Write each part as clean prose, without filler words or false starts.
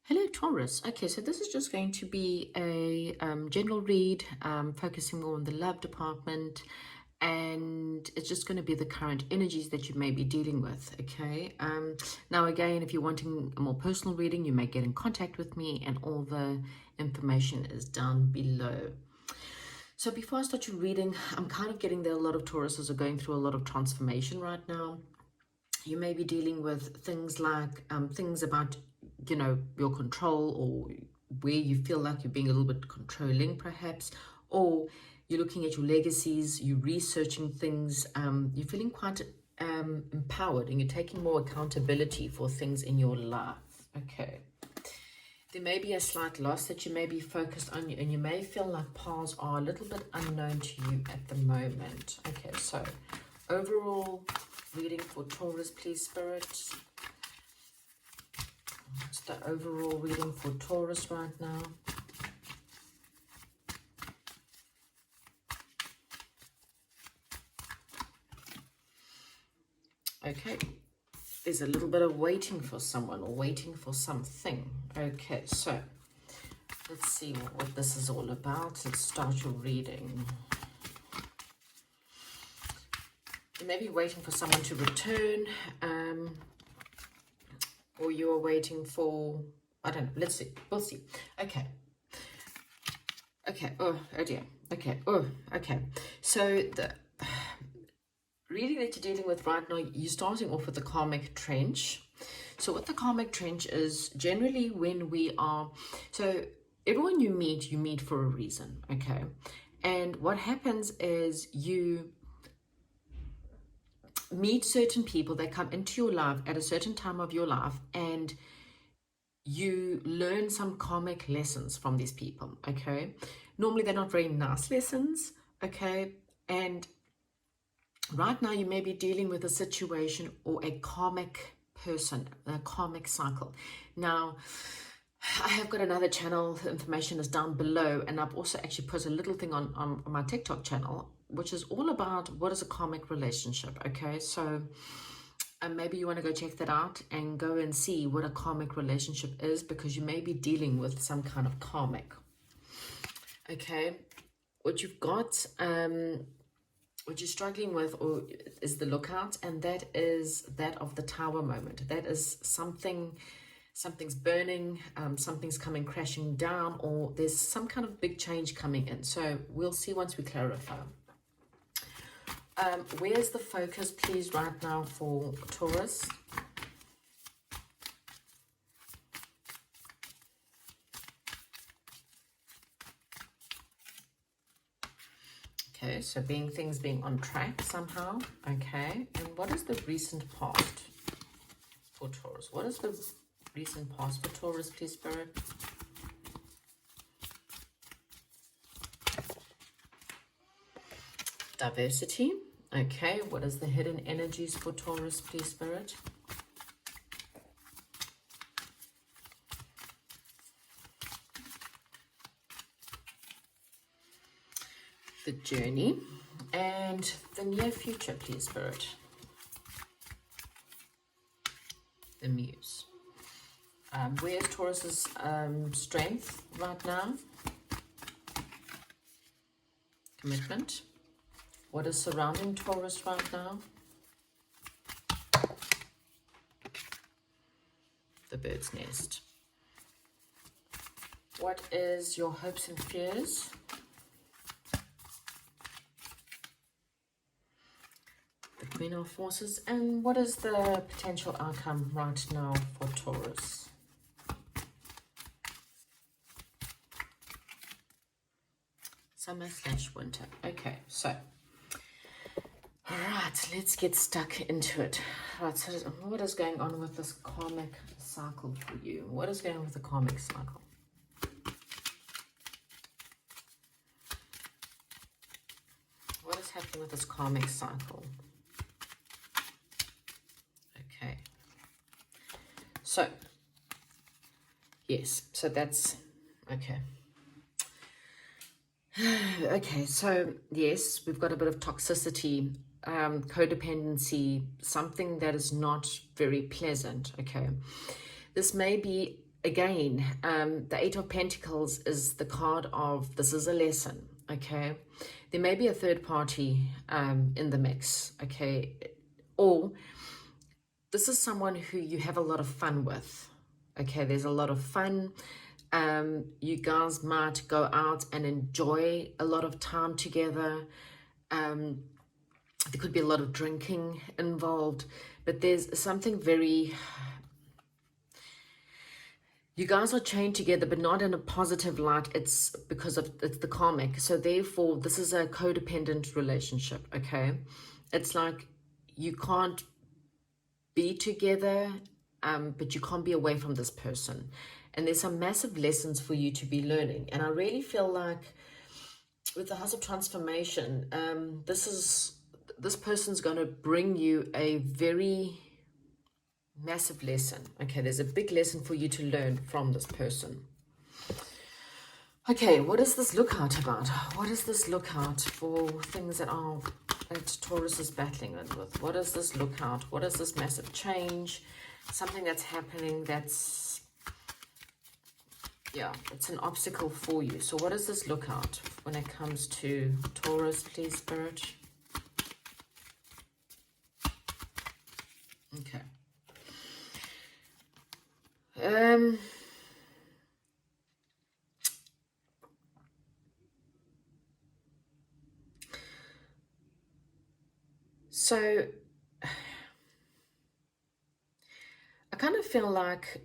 Hello, Taurus. Okay, so this is just going to be a general read, focusing more on the love department, and it's just going to be the current energies that you may be dealing with. Okay. Now, again, if you're wanting a more personal reading, you may get in contact with me, and all the information is down below. So before I start your reading, I'm kind of getting there. A lot of Tauruses are going through a lot of transformation right now. You may be dealing with things like things about, your control, or where you feel like you're being a little bit controlling, perhaps, or you're looking at your legacies, you're researching things, you're feeling quite empowered, and you're taking more accountability for things in your life. Okay. There may be a slight loss that you may be focused on, and you may feel like paths are a little bit unknown to you at the moment. Okay, so overall reading for Taurus, please, Spirit. What's the overall reading for Taurus right now? Okay. There's a little bit of waiting for someone or waiting for something. Okay, so let's see what this is all about. Let's start your reading. You may be waiting for someone to return, or you're waiting for, I don't know, let's see, we'll see. Okay. Oh dear. Okay. So the reading that you're dealing with right now, you're starting off with the karmic trench. So what the karmic trench is, generally when we are, so everyone you meet for a reason, okay? And what happens is you meet certain people that come into your life at a certain time of your life, and you learn some karmic lessons from these people, okay? Normally they're not very nice lessons, okay? And right now you may be dealing with a situation or a karmic person, a karmic cycle. Now, I have got another channel, the information is down below, and I've also actually put a little thing on my TikTok channel, which is all about what is a karmic relationship, okay? So maybe you want to go check that out and go and see what a karmic relationship is, because you may be dealing with some kind of karmic, okay? What you've got, what you're struggling with, or is the lookout, and that is that of the tower moment. That is something's burning, something's coming crashing down, or there's some kind of big change coming in. So we'll see once we clarify. Where's the focus, please, right now for Taurus? Okay, so things being on track somehow. Okay, and what is the recent past for Taurus? What is the recent past for Taurus, please, Spirit? Diversity. Okay, what is the hidden energies for Taurus, please, Spirit? The journey and the near future, please, Spirit. The muse. Where's Taurus's strength right now? Commitment. What is surrounding Taurus right now? The bird's nest. What is your hopes and fears? The Queen of Forces. And what is the potential outcome right now for Taurus? Summer/winter. Okay, so alright, let's get stuck into it. Right, so what is going on with this karmic cycle for you? What is going on with the karmic cycle? What is happening with this karmic cycle? Okay. So, yes, so that's, okay. Okay, so yes, we've got a bit of toxicity, codependency, something that is not very pleasant, okay? This may be again, the Eight of Pentacles is the card of this is a lesson, okay? There may be a third party in the mix, okay? Or this is someone who you have a lot of fun with, okay? There's a lot of fun. You guys might go out and enjoy a lot of time together. There could be a lot of drinking involved, but there's something very... You guys are chained together, but not in a positive light. It's because of it's the karmic. So therefore, this is a codependent relationship, okay? It's like you can't be together, but you can't be away from this person. And there's some massive lessons for you to be learning. And I really feel like with the House of Transformation, this person's going to bring you a very massive lesson. Okay, there's a big lesson for you to learn from this person. Okay, what does this look out about? What does this look out for things that Taurus is battling with? What does this look out? What is this massive change? Something that's happening that's, yeah, it's an obstacle for you. So what does this look out when it comes to Taurus, please, Spirit? Okay. So I kind of feel like,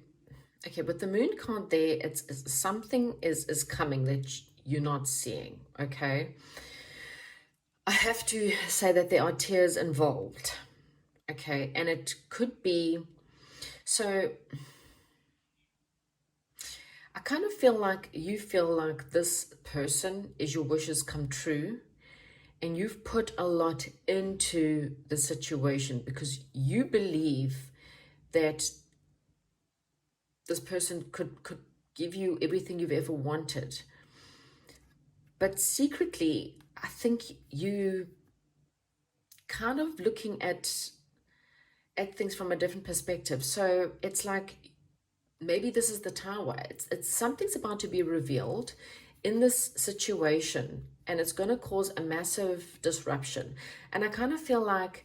okay, with the moon card there, it's something is coming that you're not seeing, okay? I have to say that there are tears involved, okay? And it could be, so I kind of feel like you feel like this person is your wishes come true, and you've put a lot into the situation because you believe that this person could give you everything you've ever wanted. But secretly, I think you kind of looking at things from a different perspective. So it's like, maybe this is the Tower. It's something's about to be revealed in this situation, and it's going to cause a massive disruption. And I kind of feel like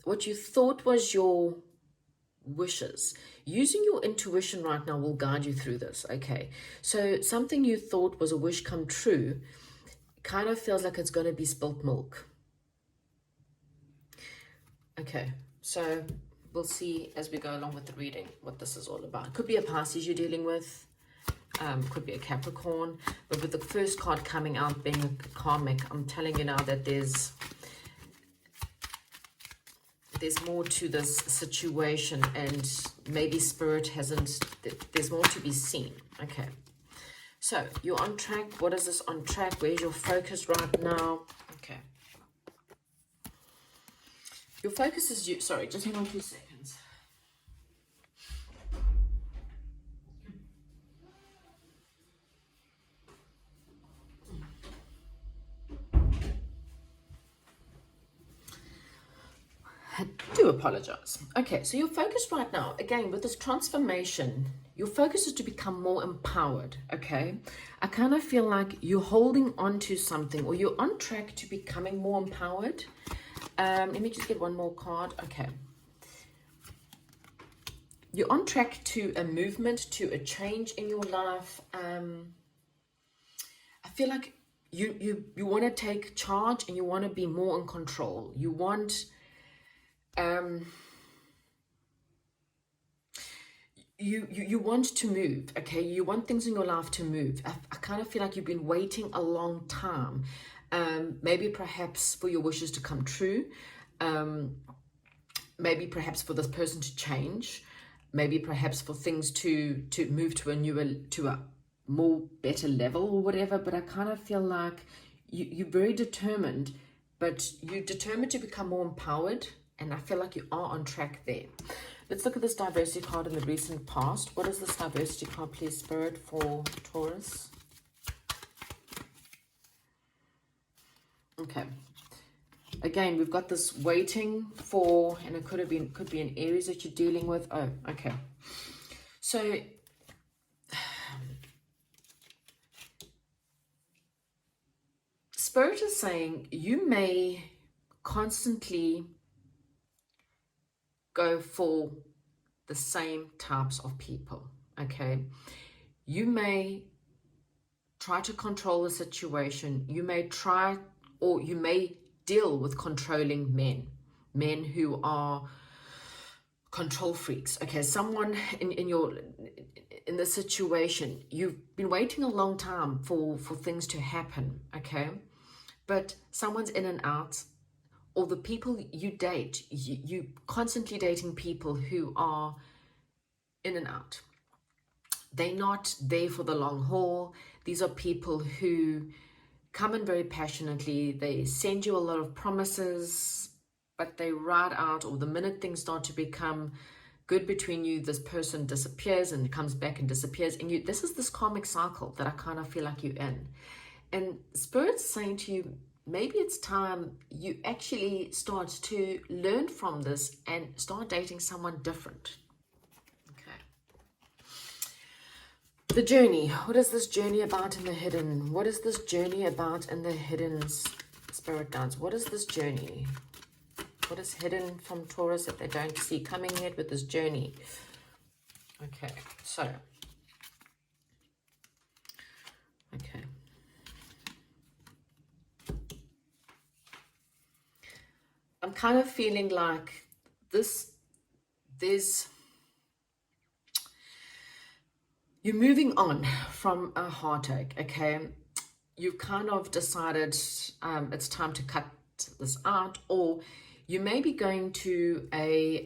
what you thought was your wishes, using your intuition right now will guide you through this, okay? So something you thought was a wish come true kind of feels like it's going to be spilt milk. Okay, so we'll see as we go along with the reading what this is all about. Could be a Pisces you're dealing with, could be a Capricorn, but with the first card coming out being a Karmic, I'm telling you now that there's more to this situation, and maybe Spirit hasn't, there's more to be seen. Okay, so you're on track. What is this on track? Where's your focus right now? Okay, your focus is you. Sorry, just hang on 2 seconds. I do apologize. Okay, so your focus right now, again, with this transformation, your focus is to become more empowered, okay? I kind of feel like you're holding on to something, or you're on track to becoming more empowered. Let me just get one more card. Okay. You're on track to a movement, to a change in your life. I feel like you want to take charge, and you want to be more in control. You want... You want to move, okay? You want things in your life to move. I kind of feel like you've been waiting a long time, maybe perhaps for your wishes to come true, maybe perhaps for this person to change, maybe perhaps for things to move to a more better level or whatever. But I kind of feel like you're very determined, but you're determined to become more empowered. And I feel like you are on track there. Let's look at this diversity card in the recent past. What is this diversity card, please, Spirit, for Taurus? Okay. Again, we've got this waiting for, and it could be an Aries that you're dealing with. Oh, okay. So Spirit is saying you may constantly go for the same types of people, okay? You may try to control the situation. You may try, or you may deal with controlling men who are control freaks. Okay, someone in the situation, you've been waiting a long time for things to happen, okay? But someone's in and out, or the people you date, you constantly dating people who are in and out. They're not there for the long haul. These are people who come in very passionately. They send you a lot of promises, but they ride out, or the minute things start to become good between you, this person disappears and comes back and disappears. And this is this karmic cycle that I kind of feel like you're in. And Spirit's saying to you, maybe it's time you actually start to learn from this and start dating someone different. Okay. The journey. What is this journey about in the hidden? What is this journey about in the hidden, Spirit guides? What is this journey? What is hidden from Taurus that they don't see coming yet with this journey? Okay, so. Okay. I'm kind of feeling like you're moving on from a heartache, okay? You've kind of decided it's time to cut this out, or you may be going to a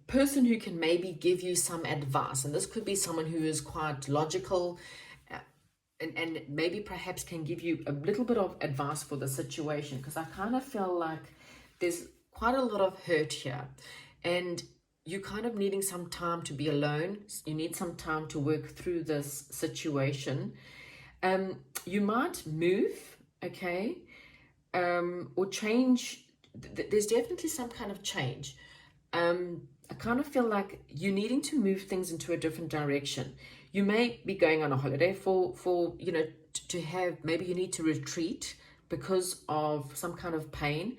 person who can maybe give you some advice, and this could be someone who is quite logical, and maybe perhaps can give you a little bit of advice for the situation, because I kind of feel like there's quite a lot of hurt here, and you're kind of needing some time to be alone. You need some time to work through this situation. You might move, okay, or change. There's definitely some kind of change. I kind of feel like you're needing to move things into a different direction. You may be going on a holiday for to have, maybe you need to retreat because of some kind of pain.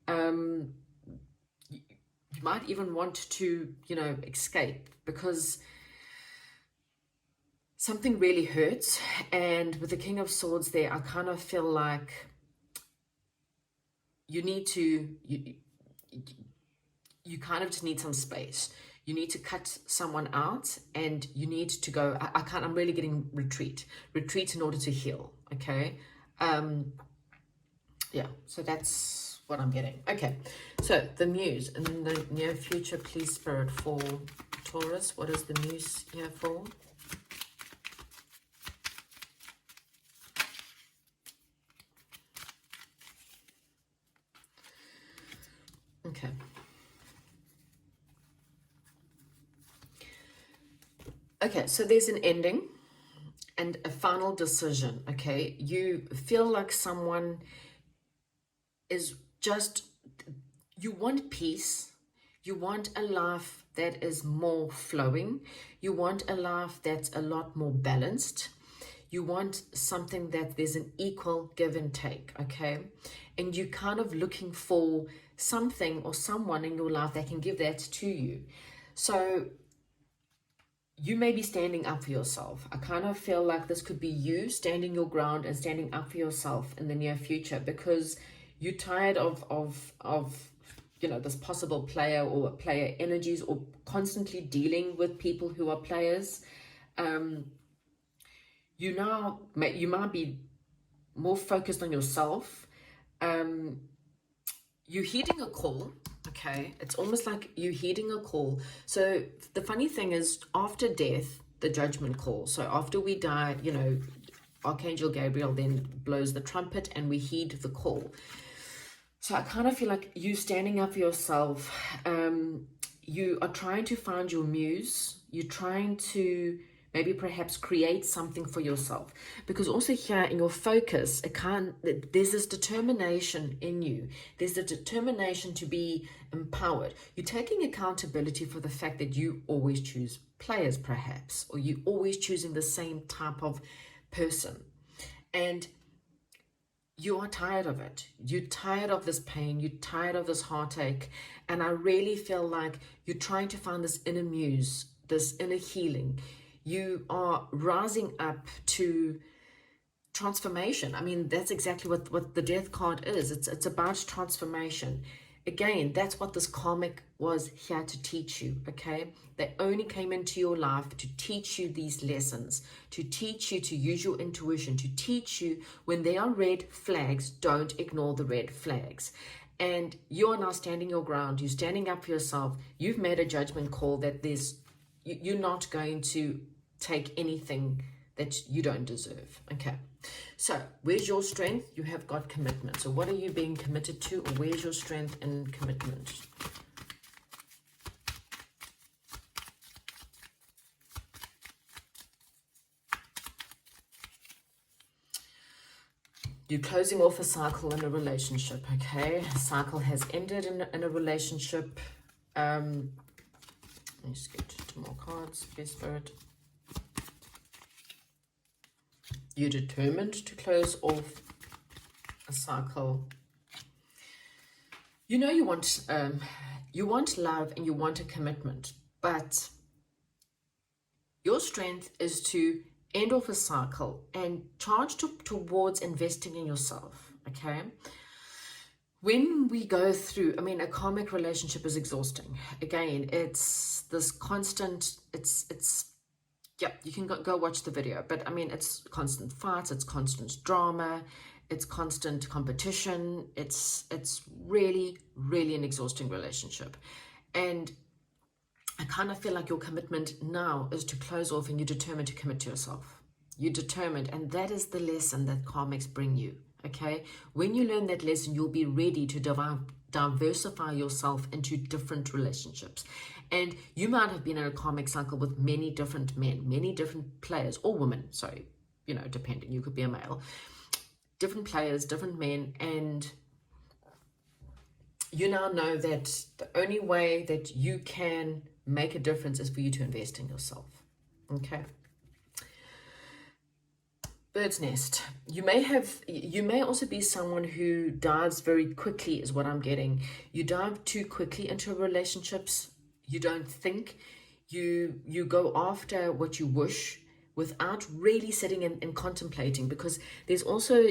You might even want to, escape because something really hurts. And with the King of Swords there, I kind of feel like you need to, you kind of just need some space. You need to cut someone out, and you need to go, I'm really getting retreat in order to heal, okay? Yeah, so that's what I'm getting. Okay, so the muse in the near future, please, Spirit, for Taurus. What is the muse here for? Okay. Okay, so there's an ending and a final decision, okay? You feel like someone is just, you want peace. You want a life that is more flowing. You want a life that's a lot more balanced. You want something that there's an equal give and take, okay? And you're kind of looking for something or someone in your life that can give that to you. So you may be standing up for yourself. I kind of feel like this could be you standing your ground and standing up for yourself in the near future, because you're tired of this possible player or player energies, or constantly dealing with people who are players. You might be more focused on yourself. You're heeding a call. Okay, it's almost like you're heeding a call. So the funny thing is, after death, the judgment call. So after we die, Archangel Gabriel then blows the trumpet and we heed the call. So I kind of feel like you standing up for yourself. You are trying to find your muse. You're trying to maybe perhaps create something for yourself, because also here in your focus, there's this determination in you. There's the determination to be empowered. You're taking accountability for the fact that you always choose players, perhaps, or you always choosing the same type of person. And you are tired of it. You're tired of this pain. You're tired of this heartache. And I really feel like you're trying to find this inner muse, this inner healing. You are rising up to transformation. I mean, that's exactly what the death card is. It's about transformation. Again, that's what this karmic was here to teach you, okay? They only came into your life to teach you these lessons, to teach you to use your intuition, to teach you when there are red flags, don't ignore the red flags. And you're now standing your ground. You're standing up for yourself. You've made a judgment call that you're not going to take anything that you don't deserve, okay? So where's your strength? You have got commitment. So what are you being committed to? Or where's your strength and commitment? You're closing off a cycle in a relationship, okay? A cycle has ended in a relationship. Let me just get 2 more cards, please, Spirit. You're determined to close off a cycle. You know you want love and you want a commitment, but your strength is to end off a cycle and charge towards investing in yourself, okay? When we go through, I mean, a karmic relationship is exhausting. Again, it's this constant, yeah, you can go watch the video, but I mean, it's constant fights, it's constant drama, it's constant competition. It's really, really an exhausting relationship. And I kind of feel like your commitment now is to close off and you're determined to commit to yourself. You're determined, and that is the lesson that karmics bring you, okay? When you learn that lesson, you'll be ready to diversify yourself into different relationships. And you might have been in a karmic cycle with many different men, many different players, or women, sorry, you know, depending, you could be a male. Different players, different men, and you now know that the only way that you can make a difference is for you to invest in yourself, okay? Bird's nest. You may also be someone who dives very quickly, is what I'm getting. You dive too quickly into relationships. You don't think. You go after what you wish without really sitting and contemplating, because there's also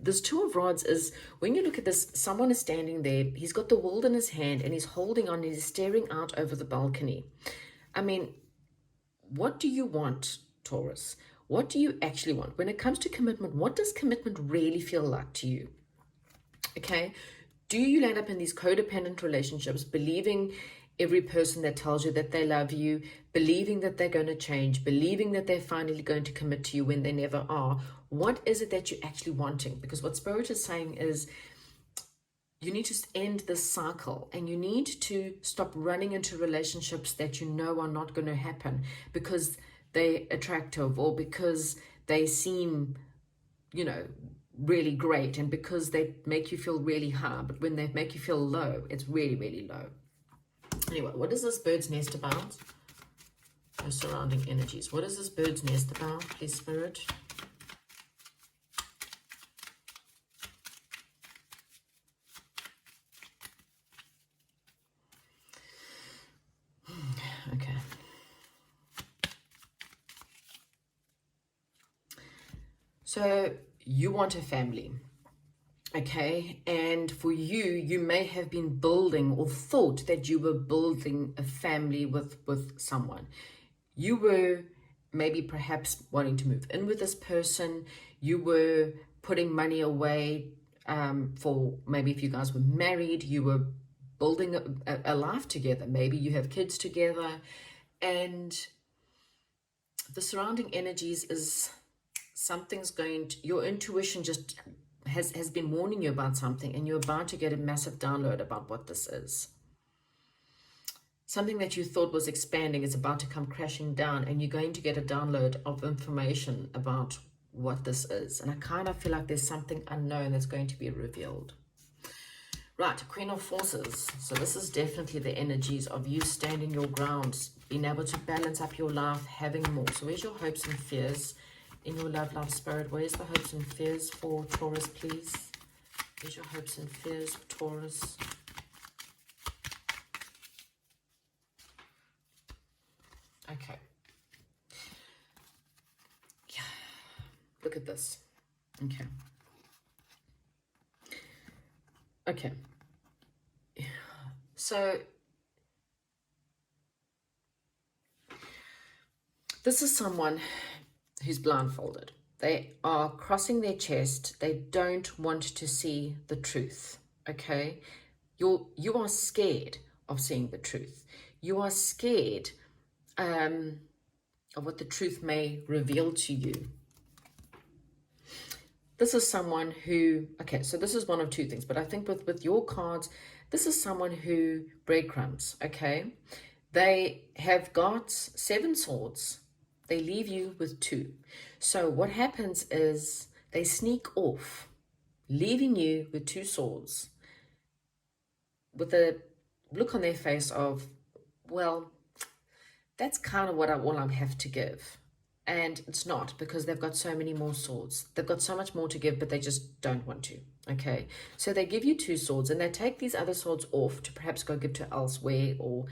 this Two of Rods is, when you look at this, someone is standing there, he's got the world in his hand and he's holding on, he's staring out over the balcony. I mean, what do you want, Taurus? What do you actually want? When it comes to commitment, what does commitment really feel like to you? Okay, do you land up in these codependent relationships, believing every person that tells you that they love you, believing that they're going to change, believing that they're finally going to commit to you when they never are? What is it that you're actually wanting? Because what Spirit is saying is you need to end this cycle, and you need to stop running into relationships that you know are not going to happen because they're attractive, or because they seem, you know, really great, and because they make you feel really high. But when they make you feel low, it's really, really low. Anyway, what is this bird's nest about? Your surrounding energies. What is this bird's nest about, please, Spirit? Okay. So you want a family, okay? And for you, you may have been building or thought that you were building a family with someone. You were maybe perhaps wanting to move in with this person. You were putting money away for maybe if you guys were married, you were building a life together. Maybe you have kids together, and the surrounding energies is something's going to, your intuition just has been warning you about something, and you're about to get a massive download about what this is. Something that you thought was expanding is about to come crashing down, and you're going to get a download of information about what this is. And I kind of feel like there's something unknown that's going to be revealed. Right, Queen of Forces. So this is definitely the energies of you standing your ground, being able to balance up your life, having more. So where's your hopes and fears? in your love spirit. Where's the hopes and fears for Taurus, please? Where's your hopes and fears for Taurus? Okay. Yeah. Look at this. Okay. Okay. So this is someone who's blindfolded. They are crossing their chest. They don't want to see the truth. Okay. You are scared of seeing the truth. You are scared of what the truth may reveal to you. This is someone who, okay, so this is one of two things, but I think with your cards, this is someone who breadcrumbs, okay? They have got 7 swords. They leave you with 2. So what happens is they sneak off, leaving you with 2 swords, with a look on their face of, well, that's kind of what all I have to give. And it's not, because they've got so many more swords. They've got so much more to give, but they just don't want to. Okay, so they give you 2 swords, and they take these other swords off to perhaps go give to elsewhere, or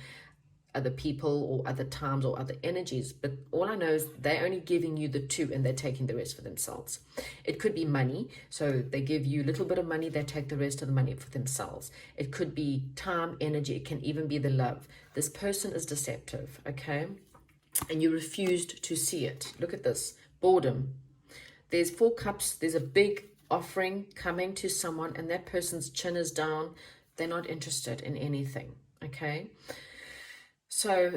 other people, or other times, or other energies. But all I know is they're only giving you the 2, and they're taking the rest for themselves. It could be money, so they give you a little bit of money, they take the rest of the money for themselves. It could be time, energy, it can even be the love. This person is deceptive, okay? And you refused to see it. Look at this. Boredom. There's 4 cups. There's a big offering coming to someone, and that person's chin is down. They're not interested in anything. Okay. So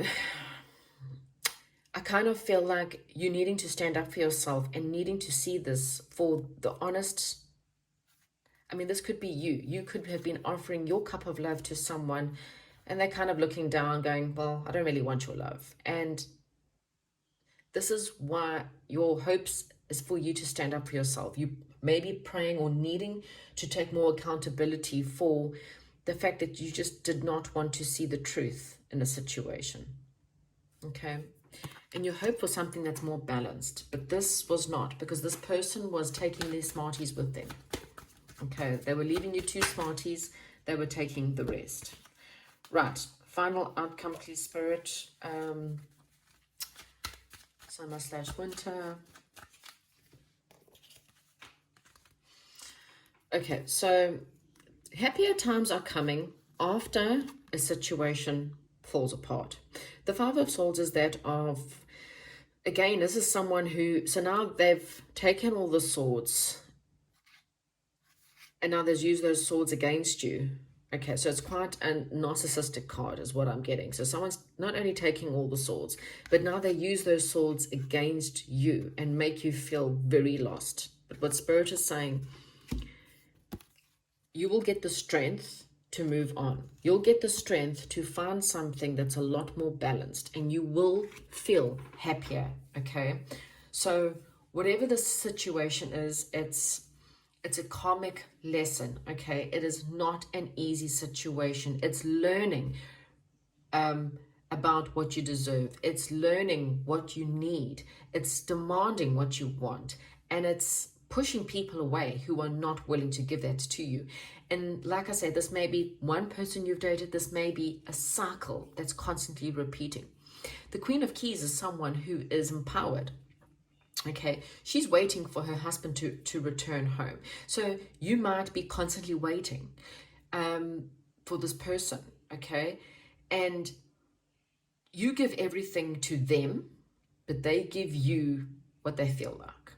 I kind of feel like you needing to stand up for yourself and needing to see this for the honest. I mean, this could be you. You could have been offering your cup of love to someone, and they're kind of looking down, going, well, I don't really want your love. And this is why your hopes is for you to stand up for yourself. You may be praying or needing to take more accountability for the fact that you just did not want to see the truth in a situation. Okay. And you hope for something that's more balanced. But this was not, because this person was taking their smarties with them. Okay. They were leaving you 2 smarties. They were taking the rest. Right. Final outcome, please, Spirit. Summer/winter. Okay, so happier times are coming after a situation falls apart. The 5 of Swords is that of, again, this is someone who, so now they've taken all the swords, and now they've used those swords against you. Okay, so it's quite a narcissistic card is what I'm getting. So someone's not only taking all the swords, but now they use those swords against you and make you feel very lost. But what Spirit is saying, you will get the strength to move on. You'll get the strength to find something that's a lot more balanced, and you will feel happier, okay? So whatever the situation is, it's a karmic lesson, okay? It is not an easy situation. It's learning about what you deserve. It's learning what you need. It's demanding what you want. And it's pushing people away who are not willing to give that to you. And like I said, this may be one person you've dated. This may be a cycle that's constantly repeating. The Queen of Keys is someone who is empowered. Okay, she's waiting for her husband to return home. So you might be constantly waiting for this person, okay? And you give everything to them, but they give you what they feel like.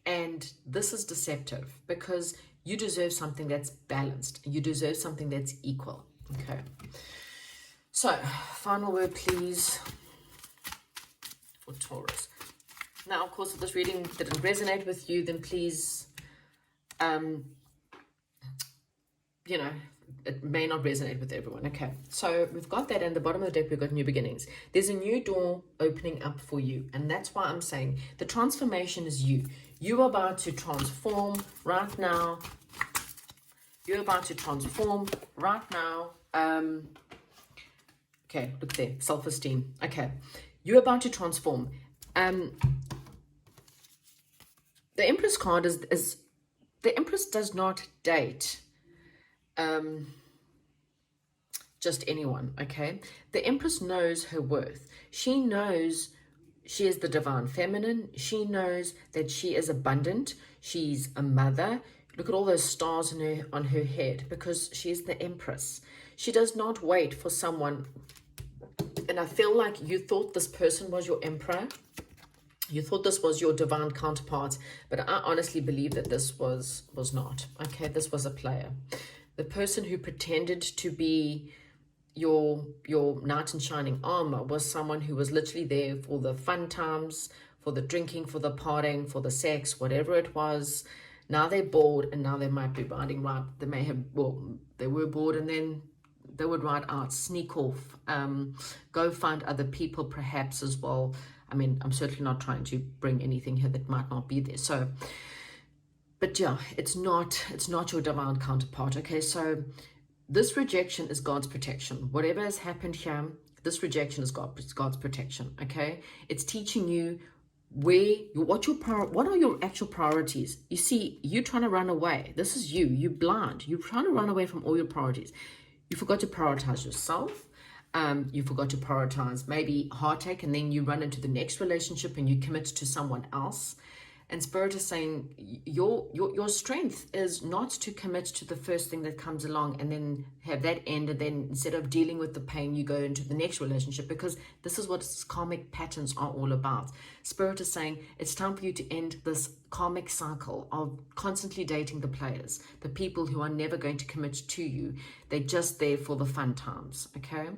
And this is deceptive, because you deserve something that's balanced. You deserve something that's equal, okay? So, final word, please, for Taurus. Now, of course, if this reading didn't resonate with you, then please, you know, it may not resonate with everyone. Okay, so we've got that, and the bottom of the deck, we've got new beginnings. There's a new door opening up for you, and that's why I'm saying the transformation is you. You are about to transform right now. You're about to transform right now. Okay, look there, self-esteem. Okay, you're about to transform. The Empress card is the Empress does not date just anyone, okay? The Empress knows her worth. She knows she is the divine feminine. She knows that she is abundant. She's a mother. Look at all those stars on her head, because she is the Empress. She does not wait for someone. And I feel like you thought this person was your Emperor. You thought this was your divine counterpart, but I honestly believe that this was not. Okay, this was a player. The person who pretended to be your knight in shining armor was someone who was literally there for the fun times, for the drinking, for the partying, for the sex, whatever it was. Now they're bored, and now they might be riding right. They may have, well, they were bored, and then they would ride out, sneak off, go find other people perhaps as well. I mean, I'm certainly not trying to bring anything here that might not be there. So, but yeah, it's not your divine counterpart. Okay, so this rejection is God's protection. Whatever has happened here, this rejection is God's protection. Okay, it's teaching you what are your actual priorities. You see, you're trying to run away. This is you're blind. You're trying to run away from all your priorities. You forgot to prioritize yourself. You forgot to prioritize maybe heartache, and then you run into the next relationship and you commit to someone else. And Spirit is saying your strength is not to commit to the first thing that comes along and then have that end, and then instead of dealing with the pain, you go into the next relationship, because this is what karmic patterns are all about. Spirit is saying it's time for you to end this karmic cycle of constantly dating the players, the people who are never going to commit to you. They're just there for the fun times, okay?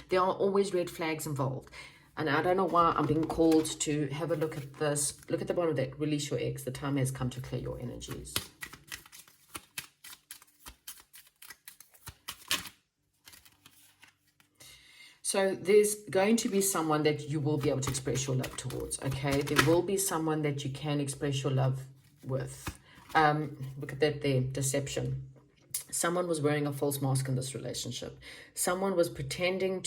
There are always red flags involved. And I don't know why I'm being called to have a look at this. Look at the bottom of that. Release your eggs. The time has come to clear your energies. So there's going to be someone that you will be able to express your love towards, okay? There will be someone that you can express your love with. Look at that there. Deception. Someone was wearing a false mask in this relationship. Someone was pretending,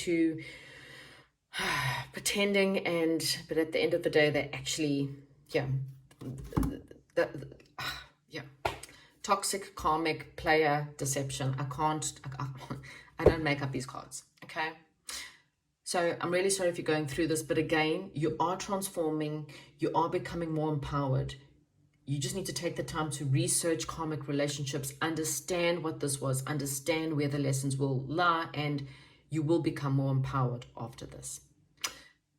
but at the end of the day, they actually, toxic, karmic, player, deception. I don't make up these cards, okay? So I'm really sorry if you're going through this, but again, you are transforming, you are becoming more empowered. You just need to take the time to research karmic relationships, understand what this was, understand where the lessons will lie, and you will become more empowered after this.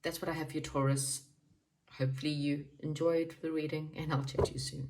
That's what I have for you, Taurus. Hopefully you enjoyed the reading, and I'll chat to you soon.